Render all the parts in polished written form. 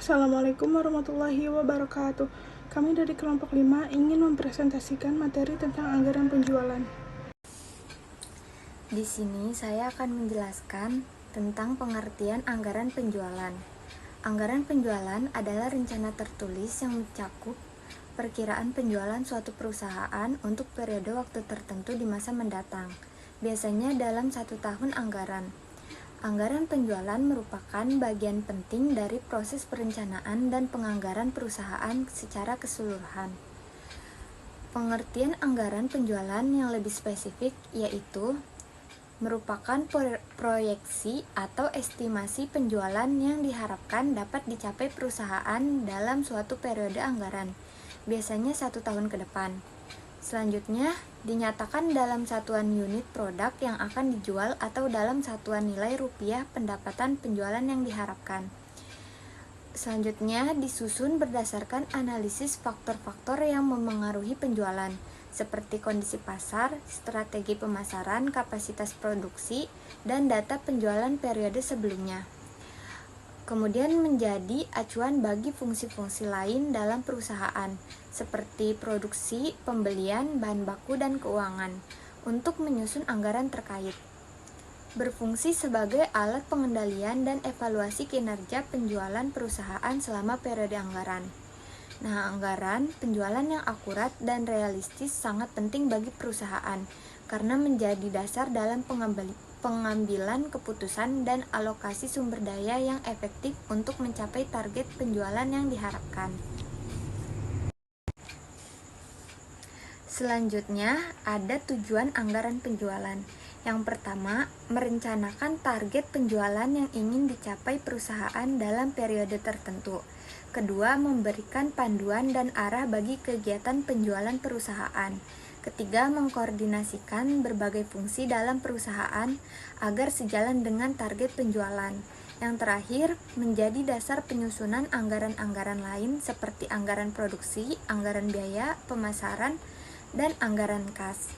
Assalamualaikum warahmatullahi wabarakatuh. Kami dari kelompok 5 ingin mempresentasikan materi tentang anggaran penjualan. Di sini saya akan menjelaskan tentang pengertian anggaran penjualan. Anggaran penjualan adalah rencana tertulis yang mencakup perkiraan penjualan suatu perusahaan untuk periode waktu tertentu di masa mendatang, biasanya dalam 1 tahun anggaran. Anggaran penjualan merupakan bagian penting dari proses perencanaan dan penganggaran perusahaan secara keseluruhan. Pengertian anggaran penjualan yang lebih spesifik yaitu merupakan proyeksi atau estimasi penjualan yang diharapkan dapat dicapai perusahaan dalam suatu periode anggaran, biasanya 1 tahun ke depan. Selanjutnya, dinyatakan dalam satuan unit produk yang akan dijual atau dalam satuan nilai rupiah pendapatan penjualan yang diharapkan. Selanjutnya, disusun berdasarkan analisis faktor-faktor yang memengaruhi penjualan, seperti kondisi pasar, strategi pemasaran, kapasitas produksi, dan data penjualan periode sebelumnya. Kemudian menjadi acuan bagi fungsi-fungsi lain dalam perusahaan, seperti produksi, pembelian, bahan baku, dan keuangan, untuk menyusun anggaran terkait. Berfungsi sebagai alat pengendalian dan evaluasi kinerja penjualan perusahaan selama periode anggaran. Nah, anggaran penjualan yang akurat dan realistis sangat penting bagi perusahaan karena menjadi dasar dalam pengambilan keputusan dan alokasi sumber daya yang efektif untuk mencapai target penjualan yang diharapkan. Selanjutnya, ada tujuan anggaran penjualan. Yang pertama, merencanakan target penjualan yang ingin dicapai perusahaan dalam periode tertentu. Kedua, memberikan panduan dan arah bagi kegiatan penjualan perusahaan. Ketiga, mengkoordinasikan berbagai fungsi dalam perusahaan agar sejalan dengan target penjualan. Yang terakhir, menjadi dasar penyusunan anggaran-anggaran lain seperti anggaran produksi, anggaran biaya, pemasaran, dan anggaran kas.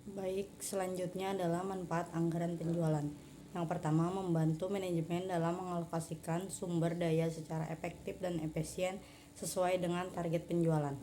Baik, selanjutnya adalah manfaat anggaran penjualan. Yang pertama, membantu manajemen dalam mengalokasikan sumber daya secara efektif dan efisien sesuai dengan target penjualan.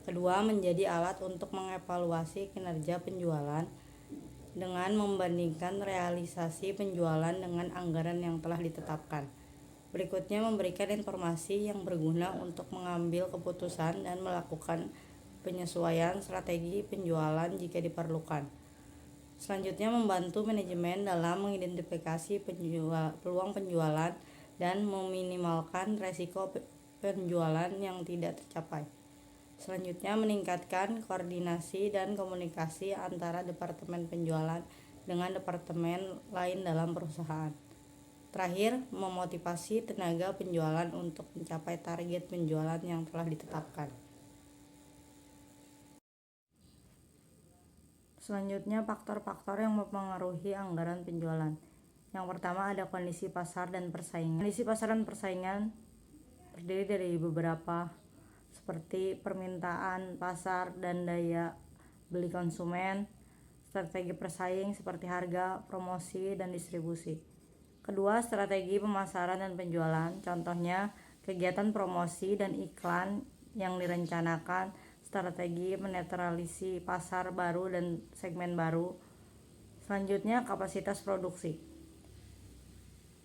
Kedua, menjadi alat untuk mengevaluasi kinerja penjualan dengan membandingkan realisasi penjualan dengan anggaran yang telah ditetapkan. Berikutnya, memberikan informasi yang berguna untuk mengambil keputusan dan melakukan penyesuaian strategi penjualan jika diperlukan. Selanjutnya, membantu manajemen dalam mengidentifikasi peluang penjualan dan meminimalkan resiko penjualan yang tidak tercapai. Selanjutnya, meningkatkan koordinasi dan komunikasi antara departemen penjualan dengan departemen lain dalam perusahaan. Terakhir, memotivasi tenaga penjualan untuk mencapai target penjualan yang telah ditetapkan. Selanjutnya, faktor-faktor yang mempengaruhi anggaran penjualan. Yang pertama, ada kondisi pasar dan persaingan. Kondisi pasar dan persaingan terdiri dari beberapa, seperti permintaan pasar dan daya beli konsumen, strategi persaing seperti harga, promosi, dan distribusi. Kedua, strategi pemasaran dan penjualan. Contohnya, kegiatan promosi dan iklan yang direncanakan, strategi menetralisasi pasar baru dan segmen baru. Selanjutnya, kapasitas produksi.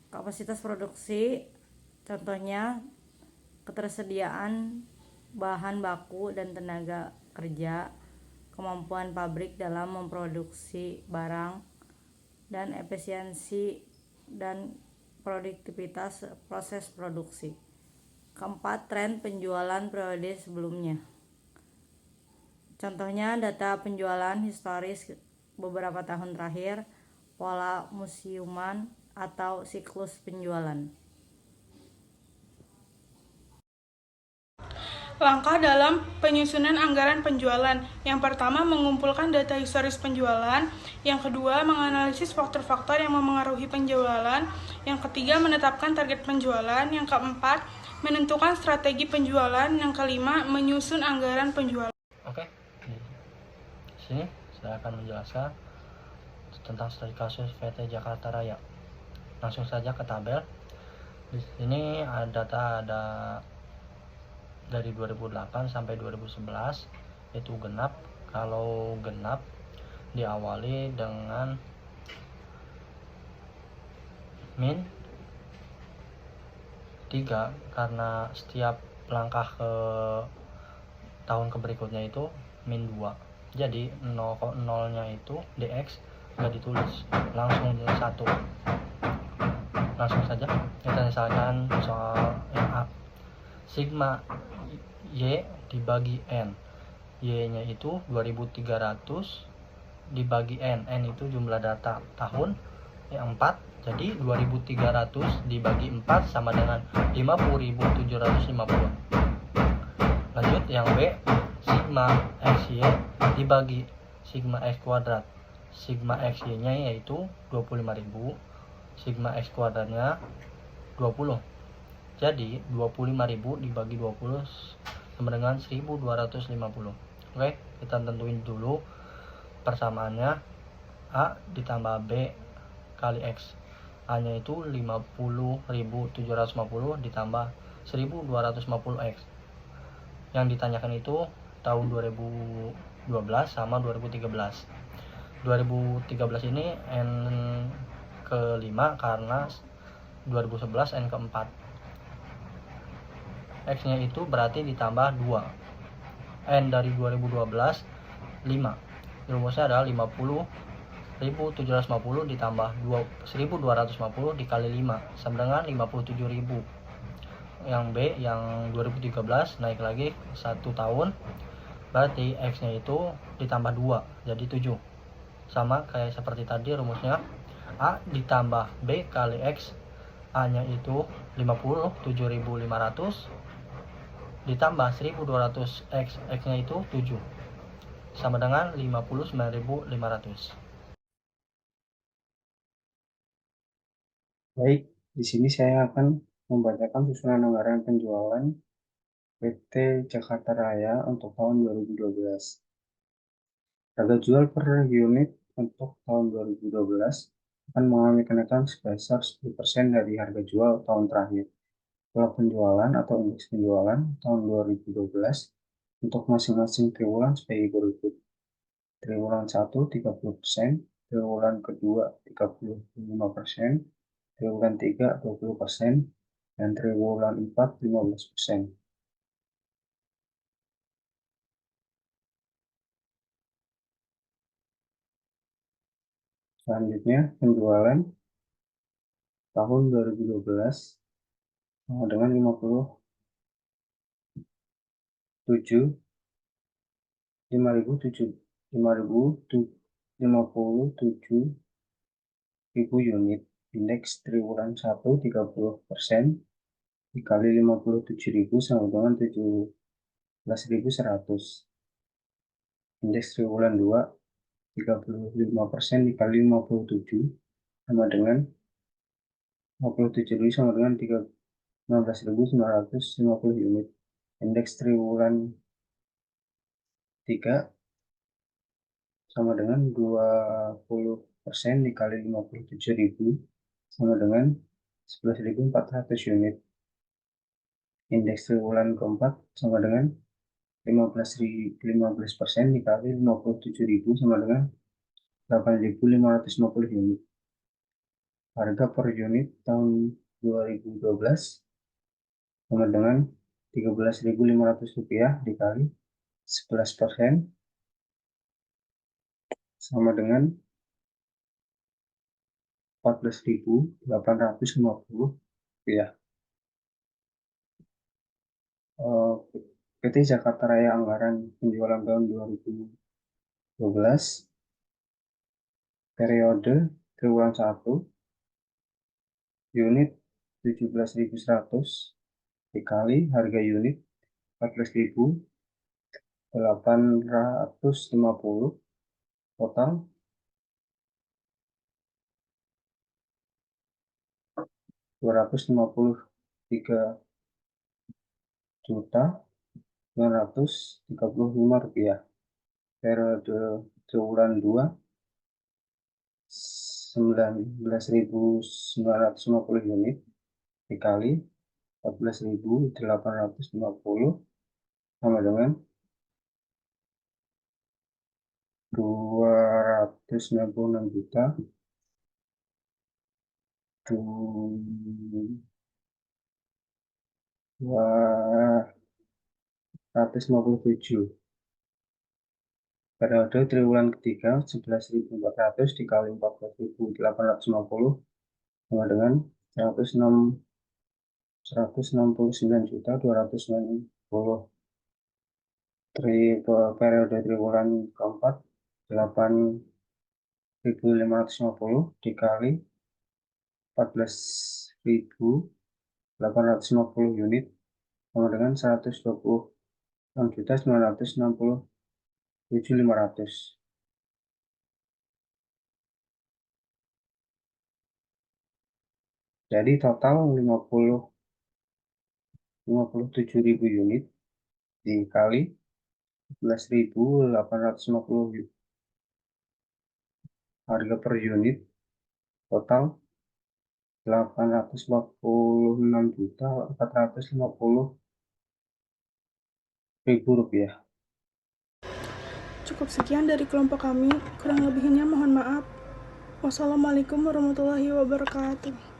Kapasitas produksi contohnya ketersediaan bahan baku dan tenaga kerja, kemampuan pabrik dalam memproduksi barang, dan efisiensi dan produktivitas proses produksi. Keempat, tren penjualan periode sebelumnya. Contohnya, data penjualan historis beberapa tahun terakhir, pola musiman, atau siklus penjualan. Langkah dalam penyusunan anggaran penjualan. Yang pertama, mengumpulkan data historis penjualan. Yang kedua, menganalisis faktor-faktor yang memengaruhi penjualan. Yang ketiga, menetapkan target penjualan. Yang keempat, menentukan strategi penjualan. Yang kelima, menyusun anggaran penjualan. Oke, di sini saya akan menjelaskan tentang studi kasus PT Jakarta Raya. Langsung saja ke tabel. Di sini ada data ada dari 2008 sampai 2011 itu genap. Kalau genap diawali dengan min 3 karena setiap langkah ke tahun berikutnya itu min 2. Jadi 0 nya itu dx nggak ditulis, langsung 1. Langsung saja kita misalkan soal yang A. Sigma Y dibagi N. Y nya itu 2300 dibagi N itu jumlah data tahun yang 4. Jadi 2300 dibagi 4 sama dengan 50.750. Lanjut yang B, sigma XY dibagi sigma X kuadrat. Sigma XY nya yaitu 25.000, sigma X kuadratnya 20. Jadi 25.000 dibagi 20 sama dengan 1250. Oke, kita tentuin dulu persamaannya. A ditambah B kali X. A nya itu 50.750 ditambah 1250X. Yang ditanyakan itu tahun 2012 sama 2013. 2013 ini N ke-5 karena 2011 N ke-4. X nya itu berarti ditambah 2. N dari 2012 5. Rumusnya adalah 50.750 ditambah 1250 dikali 5 sama dengan 57.000. Yang B yang 2013 naik lagi 1 tahun, berarti X nya itu ditambah 2 jadi 7. Sama kayak seperti tadi rumusnya, A ditambah B kali X. A nya itu 57.500 ditambah 1.200 X. X nya itu 7 sama dengan 59.500. Baik, di sini saya akan membacakan susunan anggaran penjualan PT Jakarta Raya untuk tahun 2012. Harga jual per unit untuk tahun 2012 akan mengalami kenaikan sebesar 10% dari harga jual tahun terakhir. Pola penjualan atau indeks penjualan tahun 2012 untuk masing-masing triwulan sebagai berikut. Triwulan 1 30%, triwulan kedua 35%, triwulan 3 20%, dan triwulan 4 15%. Selanjutnya, penjualan tahun 2012 sama dengan 57 ribu unit. Indeks triwulan 1 30% dikali 57.000 sama dengan 17.100. Indeks triwulan 2 35% dikali 57 sama dengan 57.000 sama dengan 16.950 unit. Indeks triwulan 3 sama dengan 20% dikali 57.000 sama dengan 11.400 unit. Indeks triwulan keempat sama dengan 15% dikali 57.000 sama dengan 8.550 unit. Harga per unit tahun 2012 sama dengan Rp13.500 dikali 11% sama dengan Rp14.850. PT Jakarta Raya anggaran penjualan tahun 2012 periode triwulan 1 unit 17.100 dikali harga unit 14.850 total 253.935 rupiah. Periode triwulan 2 19.950 unit dikali 14.850 sama dengan 296 juta 257. Periode triwulan ketiga 11.400 dikali 14.850 sama dengan 169.290. Periode triwulan keempat 8.550 dikali 14.850 unit sama dengan 126.967.500. Jadi total 57.000 unit dikali 14.850 harga per unit total 846.450.000 rupiah. Cukup sekian dari kelompok kami, kurang lebihnya mohon maaf. Wassalamualaikum warahmatullahi wabarakatuh.